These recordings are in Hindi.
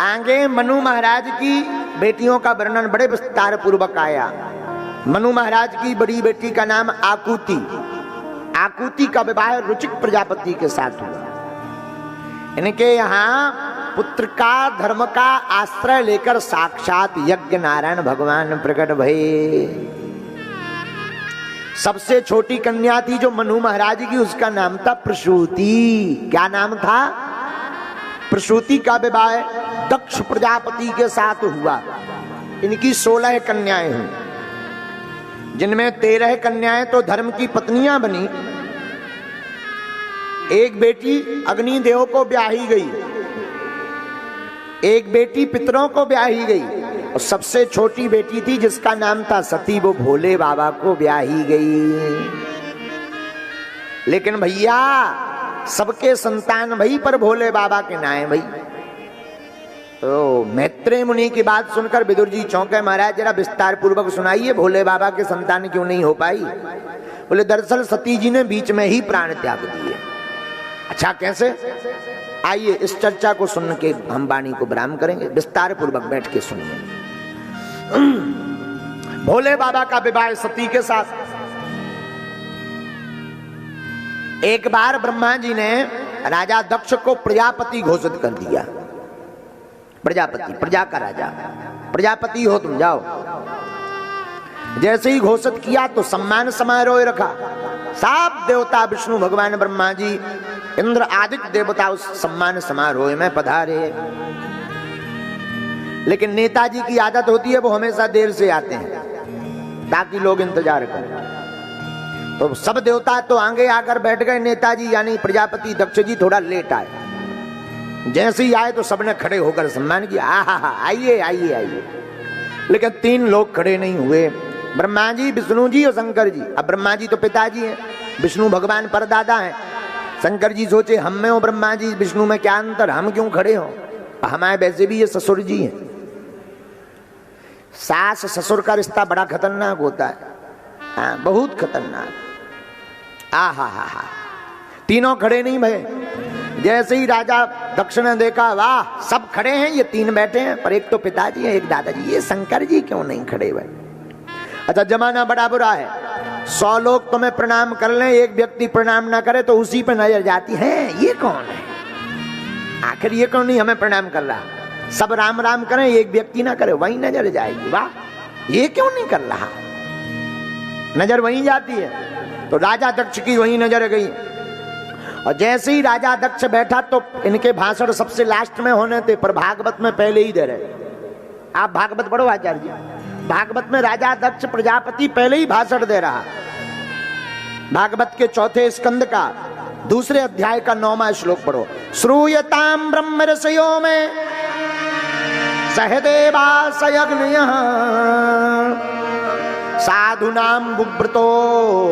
आगे मनु महाराज की बेटियों का वर्णन बड़े विस्तार पूर्वक आया। मनु महाराज की बड़ी बेटी का नाम आकुति। आकुति का विवाह रुचिक प्रजापति के साथ हुआ। इनके यहाँ पुत्र का धर्म का आश्रय लेकर साक्षात यज्ञ नारायण भगवान प्रकट भये। सबसे छोटी कन्या थी जो मनु महाराज की, उसका नाम था प्रसूति। क्या नाम था? प्रसूति का विवाह दक्ष प्रजापति के साथ हुआ। इनकी 16 कन्याएं हुई, जिनमें 13 कन्याएं तो धर्म की पत्नियां बनी। एक बेटी अग्निदेव को ब्याही गई, एक बेटी पितरों को ब्याही गई, और सबसे छोटी बेटी थी जिसका नाम था सती, वो भोले बाबा को ब्याही गई। लेकिन भैया सबके संतान भई, पर भोले बाबा के नाए भई। तो मैत्रेय मुनि की बात सुनकर विदुर जी चौंके। महाराज जरा विस्तार पूर्वक सुनाइए, भोले बाबा के संतान क्यों नहीं हो पाई? बोले दरअसल सती जी ने बीच में ही प्राण त्याग दिए। अच्छा कैसे? आइए इस चर्चा को सुन के हम वाणी को विराम करेंगे। विस्तार पूर्वक बैठ के सुनिए। भोले बाबा का विवाह सती के साथ। एक बार ब्रह्मा जी ने राजा दक्ष को प्रजापति घोषित कर दिया। प्रजापति, प्रजा का राजा, प्रजापति हो तुम, जाओ। जैसे ही घोषित किया तो सम्मान समारोह रखा। सब देवता, विष्णु भगवान, ब्रह्मा जी, इंद्र आदित्य देवता उस सम्मान समारोह में पधारे। लेकिन नेताजी की आदत होती है वो हमेशा देर से आते हैं ताकि लोग इंतजार करें। तो सब देवता तो आगे आकर बैठ गए, नेताजी यानी प्रजापति दक्ष जी थोड़ा लेट आए। जैसे ही आए तो सबने खड़े होकर सम्मान किया। आइए आइए आइए। लेकिन 3 लोग खड़े नहीं हुए, ब्रह्मा जी, विष्णु जी और शंकर जी। अब ब्रह्मा जी तो पिताजी हैं, विष्णु भगवान परदादा हैं। शंकर जी सोचे हम में और ब्रह्मा जी विष्णु में क्या अंतर, हम क्यों खड़े हो? हमारे वैसे भी ये ससुर जी हैं। सास ससुर का रिश्ता बड़ा खतरनाक होता है, हाँ बहुत खतरनाक। हा। तीनों खड़े नहीं भये। जैसे ही राजा दक्ष ने देखा, वाह सब खड़े हैं, ये 3 बैठे हैं, पर एक तो पिताजी है, एक दादाजी, ये शंकर जी क्यों नहीं खड़े हुए? अच्छा जमाना बड़ा बुरा है, 100 लोग तुम्हें प्रणाम कर लें, एक व्यक्ति प्रणाम ना करे तो उसी पे नजर जाती है, ये कौन है? आखिर ये कौन नहीं हमें प्रणाम कर रहा? सब राम राम करें, एक व्यक्ति ना करे, वही नजर जाएगी। वाह ये क्यों नहीं कर रहा? नजर वहीं जाती है। तो राजा दक्ष की वहीं नजर गई। और जैसे ही राजा दक्ष बैठा तो इनके भाषण सबसे लास्ट में होने थे, पर भागवत में पहले ही दे रहे। आप भागवत पढ़ो आचार्य जी, भागवत में राजा दक्ष प्रजापति पहले ही भाषण दे रहा। भागवत के 4थे स्कंद का 2 अध्याय का 9वां श्लोक पढ़ो। श्रूयताम ब्रह्म रसयो में सहदेवासयग्नयः साधुनाम बुभृतो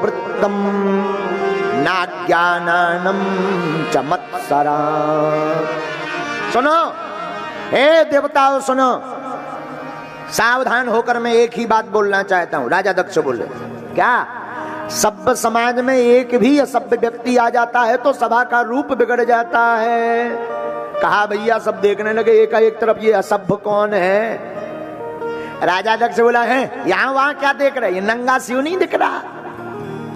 वृत्तम नाज्ञानानम चमत्सरा। सुनो हे देवताओं, सुनो, सावधान होकर मैं एक ही बात बोलना चाहता हूं। राजा दक्ष बोले, क्या? सभ्य समाज में एक भी असभ्य व्यक्ति आ जाता है तो सभा का रूप बिगड़ जाता है। कहा भैया सब देखने लगे एक तरफ, ये असभ्य कौन है? राजा दक्ष बोला, है यहां वहां क्या देख रहे? ये नंगा शिव नहीं दिख रहा?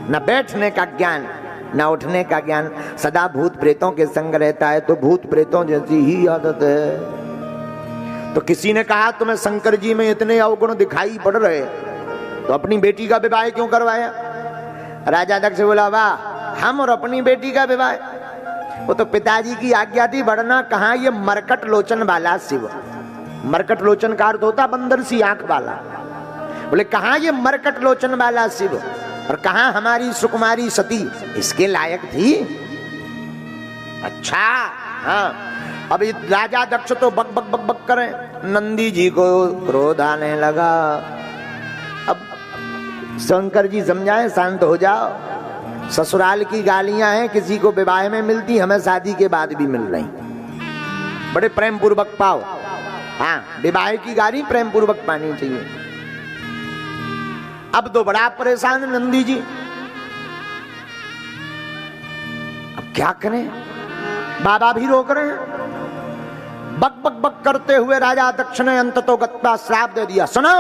न बैठने का ज्ञान, न उठने का ज्ञान, सदा भूत प्रेतों के संग रहता है, तो भूत प्रेतों जैसी ही आदत है। तो किसी ने कहा तुम्हें शंकर जी में इतने अवगुण दिखाई पड़ रहे, तो अपनी बेटी का विवाह क्यों करवाया? राजा दक्ष बोला, वाह हम और अपनी बेटी का विवाह? वो तो पिताजी की आज्ञा थी, वरना कहाँ ये मरकट लोचन वाला शिव। मरकट लोचन का अर्थ होता बंदर सी आंख वाला। बोले कहाँ ये मरकट लोचन वाला शिव, और कहाँ हमारी सुकुमारी सती इसके लायक थी? अच्छा हाँ। अब राजा दक्ष तो बक बक बक बक करें, नंदी जी को क्रोध आने लगा। अब शंकर जी समझाएं, शांत हो जाओ, ससुराल की गालियां हैं, किसी को विवाह में मिलती, हमें शादी के बाद भी मिल रही। बड़े प्रेम पूर्वक पाओ। हाँ, विवाह की गाली प्रेम पूर्वक पानी चाहिए। अब तो बड़ा परेशान नंदी जी, अब क्या करें? बाबा भी रोक रहे हैं। बक बक बक करते हुए राजा दक्ष ने अंततोगत्वा श्राप दे दिया, सुनो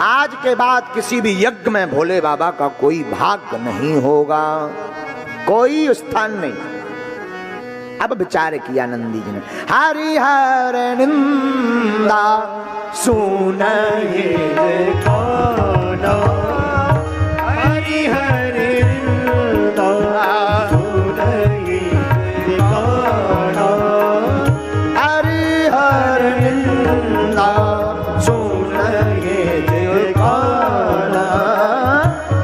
आज के बाद किसी भी यज्ञ में भोले बाबा का कोई भाग नहीं होगा, कोई स्थान नहीं। अब विचार किया नंदी जी ने, हरिहर निंदा सुनिए कौन, हरिहर निंदा सुनिए कौन, हरिहर निंदा सुनिए कौन,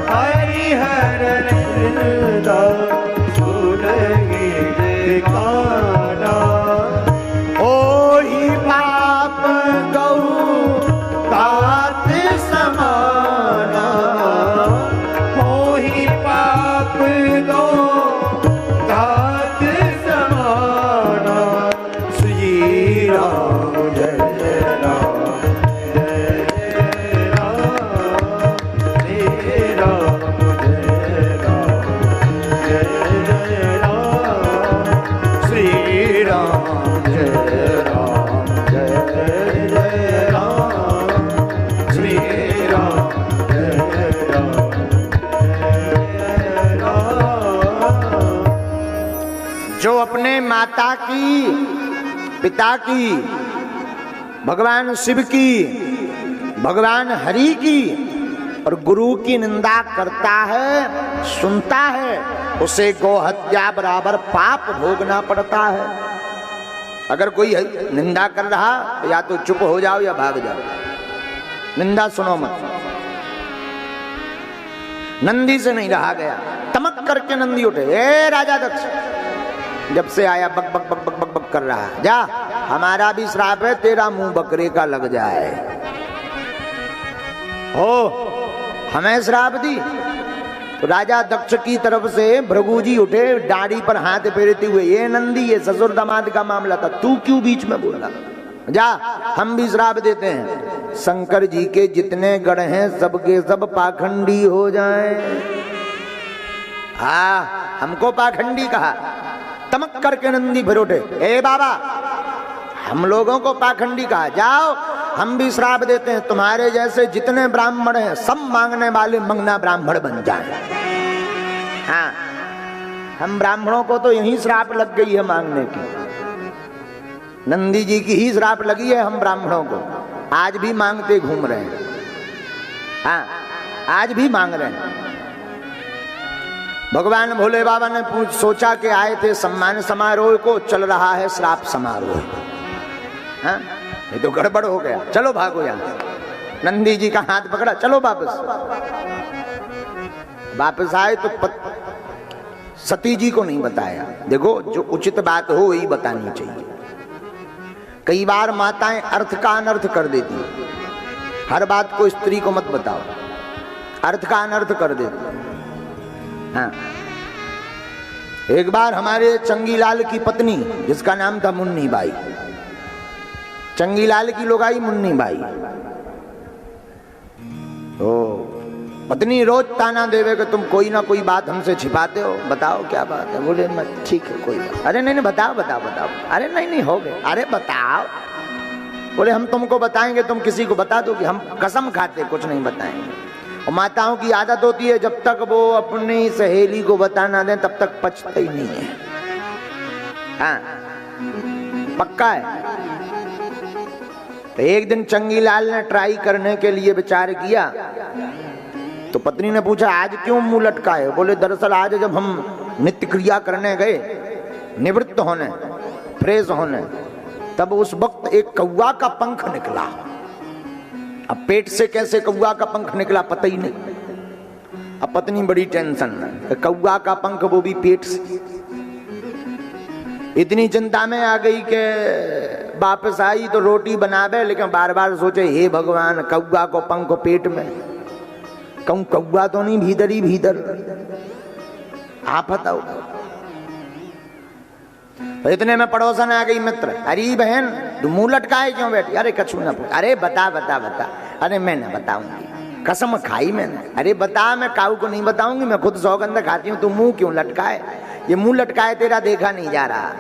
हरिहर निंदा सुनिए कौन, ओही पाप गौ तात समाना, ओही पाप गौ तात समाना, श्री राम जय राम जय राम, श्री राम जय राम जय जय राम, श्री राम जय राम जय जय राम, श्री राम जय राम जय राम। जो अपने माता की, पिता की, भगवान शिव की, भगवान हरि की और गुरु की निंदा करता है, सुनता है, उसे गोहत्या बराबर पाप भोगना पड़ता है। अगर कोई निंदा कर रहा तो या तो चुप हो जाओ या भाग जाओ, निंदा सुनो मत। नंदी से नहीं रहा गया, तमक करके नंदी उठे, ए राजा दक्ष, जब से आया बक बक बक बक बक बक कर रहा है, जा हमारा भी श्राप है, तेरा मुंह बकरे का लग जाए। हो हमें श्राप दी। तो राजा दक्ष की तरफ से भृगु जी उठे, दाढ़ी पर हाथ फेरते हुए, ये नंदी ये ससुर दामाद का मामला था, तू क्यों बीच में बोला, जा हम भी श्राप देते हैं, शंकर जी के जितने गढ़ हैं सबके सब पाखंडी हो जाएं। हाँ हमको पाखंडी कहा, तमक करके नंदी फिर उठे, ए बाबा हम लोगों को पाखंडी कहा, जाओ हम भी श्राप देते हैं, तुम्हारे जैसे जितने ब्राह्मण हैं सब मांगने वाले मंगना ब्राह्मण बन जाएं। हाँ हम ब्राह्मणों को तो यही श्राप लग गई है मांगने की, नंदी जी की ही श्राप लगी है हम ब्राह्मणों को, आज भी मांगते घूम रहे हैं। हाँ आज भी मांग रहे हैं। भगवान भोले बाबा ने सोचा कि आए थे सम्मान समारोह को, चल रहा है श्राप समारोह। हाँ ये तो गड़बड़ हो गया, चलो भागो यहाँ। नंदी जी का हाथ पकड़ा, चलो वापस आए तो सती जी को नहीं बताया। देखो जो उचित बात हो वही बतानी चाहिए। कई बार माताएं अर्थ का अनर्थ कर देती, हर बात को स्त्री को मत बताओ, अर्थ का अनर्थ कर देती। हाँ एक बार हमारे चंगीलाल की पत्नी, जिसका नाम था मुन्नी बाई, चंगीलाल की लोगाई मुन्नी बाई, तो पत्नी रोज ताना देवे कि तुम कोई ना कोई बात हमसे छिपाते हो, बताओ क्या बात है। बोले मैं ठीक है कोई बात, अरे नहीं नहीं बताओ बताओ बताओ, अरे नहीं नहीं हो गए, अरे बताओ। बोले हम तुमको बताएंगे, तुम किसी को बता दो कि हम कसम खाते कुछ नहीं बताएंगे। और माताओं की आदत होती है जब तक वो अपनी सहेली को बताना दें तब तक पचता ही नहीं है। हाँ पक्का है। तो एक दिन चंगीलाल ने ट्राई करने के लिए विचार किया, तो पत्नी ने पूछा आज क्यों मुंह लटकाए। बोले दरअसल आज जब हम नित्य क्रिया करने गए, निवृत्त होने, फ्रेश होने, तब उस वक्त एक कौवा का पंख निकला। अब पेट से कैसे कौवा का पंख निकला पता ही नहीं। अब पत्नी बड़ी टेंशन में, कौवा का पंख वो भी पेट से। इतनी चिंता में आ गई कि वापस आई तो रोटी बनावे, लेकिन बार बार सोचे हे भगवान कौवा को पंख पेट में, कहूं कौवा तो नहीं भीतर ही भीतर, आप बताओ। तो इतने में पड़ोसन आ गई मित्र, अरे बहन तू मुंह लटकाए क्यों बैठी। अरे कछु ना पूछ, अरे बता बता बता। अरे मैं ना बताऊंगी, कसम खाई मैंने। अरे बता, मैं काऊ को नहीं बताऊंगी, मैं खुद सौगंध खाती हूँ, तू मुंह क्यों लटकाए। ये मुंह लटकाए तेरा देखा नहीं जा रहा।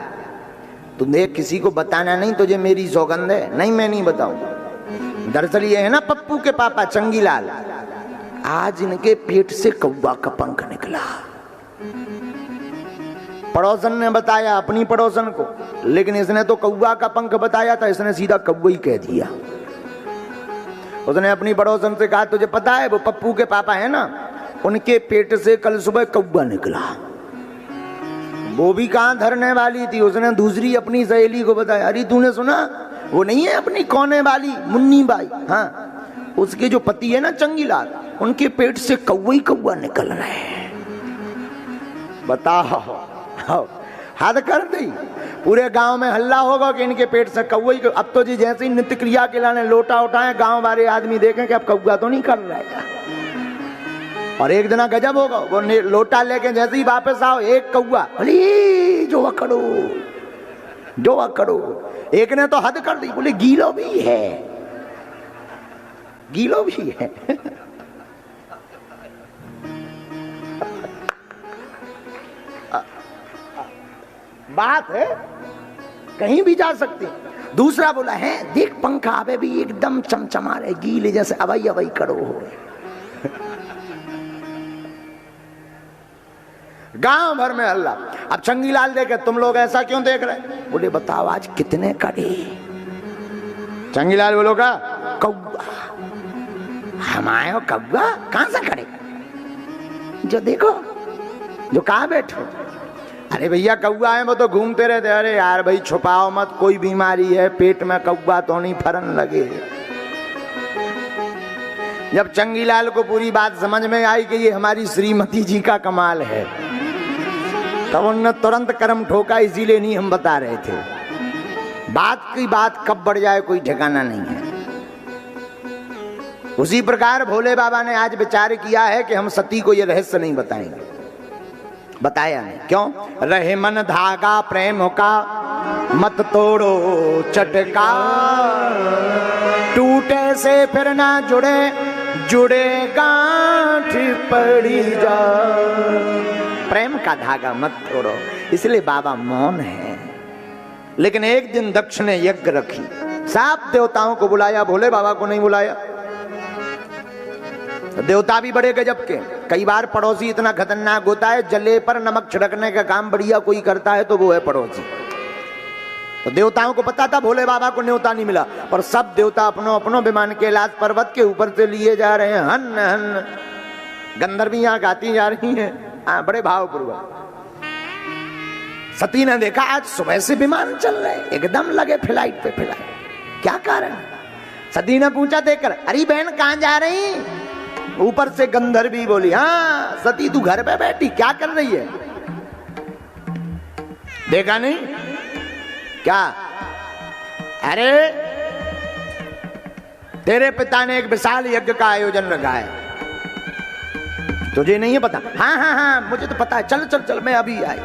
तुम देख किसी को बताना नहीं, तुझे मेरी सौगंध है। नहीं मैं नहीं बताऊंगा। दरअसल ये है ना पप्पू के पापा चंगीलाल, आज इनके पेट से कौवा का पंख निकला। पड़ोसन ने बताया अपनी पड़ोसन को, लेकिन इसने तो कौवा का पंख बताया था, इसने सीधा कौवा ही कह दिया। उसने अपनी पड़ोसन से कहा तुझे पता है वो पप्पू के पापा है ना, उनके पेट से कल सुबह कौवा निकला। वो भी कहां धरने वाली थी, उसने दूसरी अपनी सहेली को बताया, अरे तूने सुना वो नहीं है अपनी कोने वाली मुन्नी बाई, हाँ उसके जो पति है ना चंगीलाल, उनके पेट से कौवा ही कौवा निकल रहे हैं। बताओ हद कर दी। पूरे गांव में हल्ला होगा कि इनके पेट से कौवा ही। अब तो जी जैसे ही नित्य क्रिया के लाने लोटा उठाए, गांव वाले आदमी देखें कि अब कौवा तो नहीं कर रहा है। और एक दिन गजब होगा, वो लोटा लेके जैसे ही वापस आओ, एक कौवा, अरे जो अकड़ो जो अकड़ो। एक ने तो हद कर दी, बोले गीलो भी है, गीलो भी है। बात है कहीं भी जा सकती। दूसरा बोला है देख पंखा आवे भी एकदम चमचमा रहे, गीले जैसे अवई अवई करो हो। गांव भर में हल्ला। अब चंगीलाल देखे तुम लोग ऐसा क्यों देख रहे? बोले बताओ आज कितने कड़े। चंगीलाल बोलो का कौवा, हम आए हो कौवा कहां से कड़े, जो देखो जो कहां बैठो। अरे भैया कौवा है वो तो घूमते रहते। अरे यार भाई छुपाओ मत, कोई बीमारी है पेट में, कौवा तो नहीं फरन लगे। जब चंगीलाल को पूरी बात समझ में आई कि ये हमारी श्रीमती जी का कमाल है, तब उन्होंने तुरंत कर्म ठोका। इसीलिए नहीं हम बता रहे थे, बात की बात कब बढ़ जाए कोई ठिकाना नहीं है। उसी प्रकार भोले बाबा ने आज विचार किया है कि हम सती को ये रहस्य नहीं बताएंगे। बताया नहीं, क्यों? रहे मन धागा प्रेम का मत तोड़ो चटका, टूटे से फिर ना जुड़े, जुड़े गांठ पड़ी जा। प्रेम का धागा मत तोड़ो, इसलिए बाबा मौन है। लेकिन एक दिन दक्ष ने यज्ञ रखी, सब देवताओं को बुलाया, भोले बाबा को नहीं बुलाया। देवता भी बड़े गजब के। कई बार पड़ोसी इतना खतरनाक होता है, जले पर नमक छिड़कने का काम बढ़िया कोई करता है तो वो है पड़ोसी। तो देवताओं को पता था भोले बाबा को न्योता नहीं मिला, पर सब देवता अपनो अपनो विमान कैलाश पर्वत के ऊपर से लिए जा रहे हैं। हन हन गंधर्वियां गाती जा रही हैं, बड़े भावपूर्वक। सती ने देखा आज सुबह से विमान चल रहे, एकदम लगे फ्लाइट पे फ्लाइट, क्या कारण? सती ने पूछा देखकर, अरे बहन कहां जा रही? ऊपर से गंधर्वी बोली, हाँ सती तू घर पे बैठी क्या कर रही है? देखा नहीं क्या? अरे तेरे पिता ने एक विशाल यज्ञ का आयोजन रखा है, तुझे नहीं है पता? हाँ हाँ हाँ मुझे तो पता है, चल चल चल मैं अभी आई।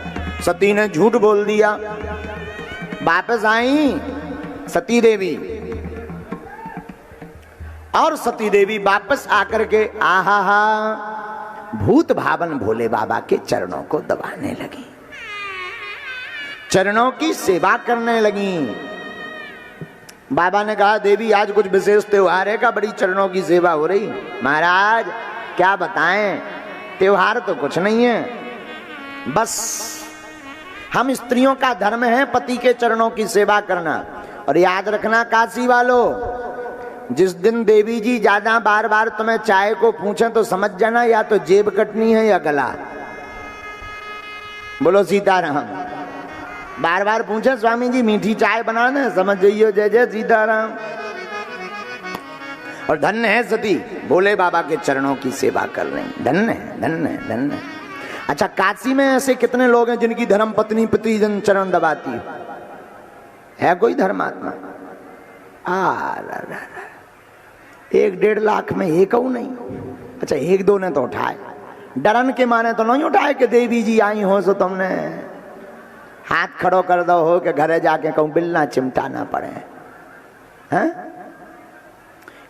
सती ने झूठ बोल दिया। वापस आई सती देवी, और सती देवी वापस आकर के आहा हा भूत भावन भोले बाबा के चरणों को दबाने लगी, चरणों की सेवा करने लगी। बाबा ने कहा देवी आज कुछ विशेष त्योहार है का बड़ी चरणों की सेवा हो रही? महाराज क्या बताएं, त्योहार तो कुछ नहीं है, बस हम स्त्रियों का धर्म है पति के चरणों की सेवा करना। और याद रखना काशी वालों, जिस दिन देवी जी ज्यादा बार बार तुम्हें चाय को पूछें तो समझ जाना या तो जेब कटनी है या गला। बोलो सीताराम। बार बार पूछे स्वामी जी मीठी चाय बना दें, समझ जाइयो जय जय सीताराम। और धन्य है सती, भोले बाबा के चरणों की सेवा कर रही, धन्य है धन्य है धन्य है। अच्छा काशी में ऐसे कितने लोग हैं जिनकी धर्म पत्नी प्रतिदिन चरण दबाती है कोई धर्मात्मा? 1-1.5 लाख में एक नहीं। अच्छा 1-2 ने तो उठाए, डरन के माने तो नहीं उठाए कि देवी जी आई हो सो तुमने हाथ खड़ो कर दो हो कि घरे जाके कहूं बिल्ला चिमटा ना पड़े हैं?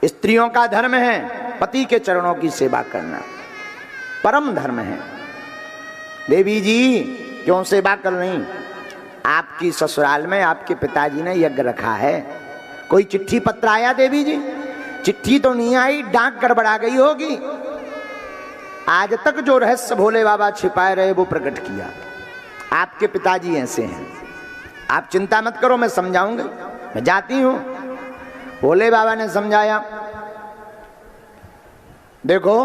स्त्रियों का धर्म है पति के चरणों की सेवा करना, परम धर्म है। देवी जी क्यों सेवा कर रही? आपकी ससुराल में आपके पिताजी ने यज्ञ रखा है। कोई चिट्ठी पत्र आया देवी जी? चिट्ठी तो नहीं आई, डाक गड़बड़ा गई होगी। आज तक जो रहस्य भोले बाबा छिपाए रहे वो प्रकट किया। आपके पिताजी ऐसे हैं, आप चिंता मत करो, मैं समझाऊंगा, मैं जाती हूं। भोले बाबा ने समझाया, देखो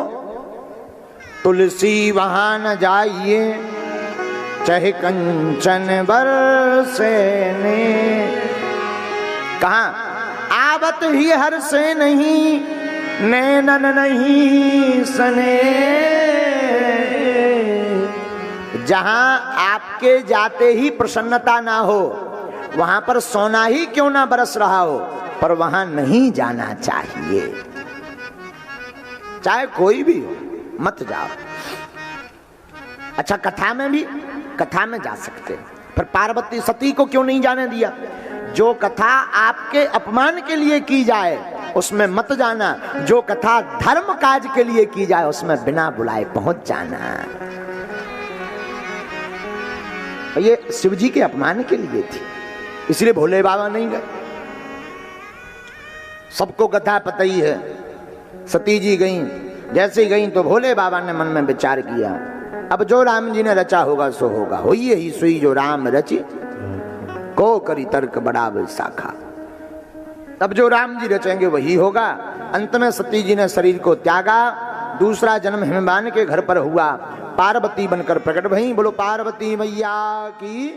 तुलसी वहां न जाइए, चाहे कंचन बरसे ने। कहा आवत ही हर से नहीं, नैनन नहीं सने। जहां आपके जाते ही प्रसन्नता ना हो, वहां पर सोना ही क्यों ना बरस रहा हो, पर वहां नहीं जाना चाहिए। चाहे कोई भी हो, मत जाओ। अच्छा, कथा में भी, कथा में जा सकते, पर पार्वती सती को क्यों नहीं जाने दिया? जो कथा आपके अपमान के लिए की जाए उसमें मत जाना, जो कथा धर्म काज के लिए की जाए उसमें बिना बुलाए पहुंच जाना। ये शिव जी के अपमान के लिए थी, इसलिए भोले बाबा नहीं गए। सबको कथा पता ही है। सती जी गईं, जैसे ही गईं तो भोले बाबा ने मन में विचार किया, अब जो राम जी ने रचा होगा सो होगा, होइए ही सोई जो राम रची, को करी तर्क बड़ा शाखा। अब जो राम जी रचेंगे वही होगा। अंत में सती जी ने शरीर को त्यागा, दूसरा जन्म हिमवान के घर पर हुआ, पार्वती बनकर प्रकट भई। बोलो पार्वती मैया की।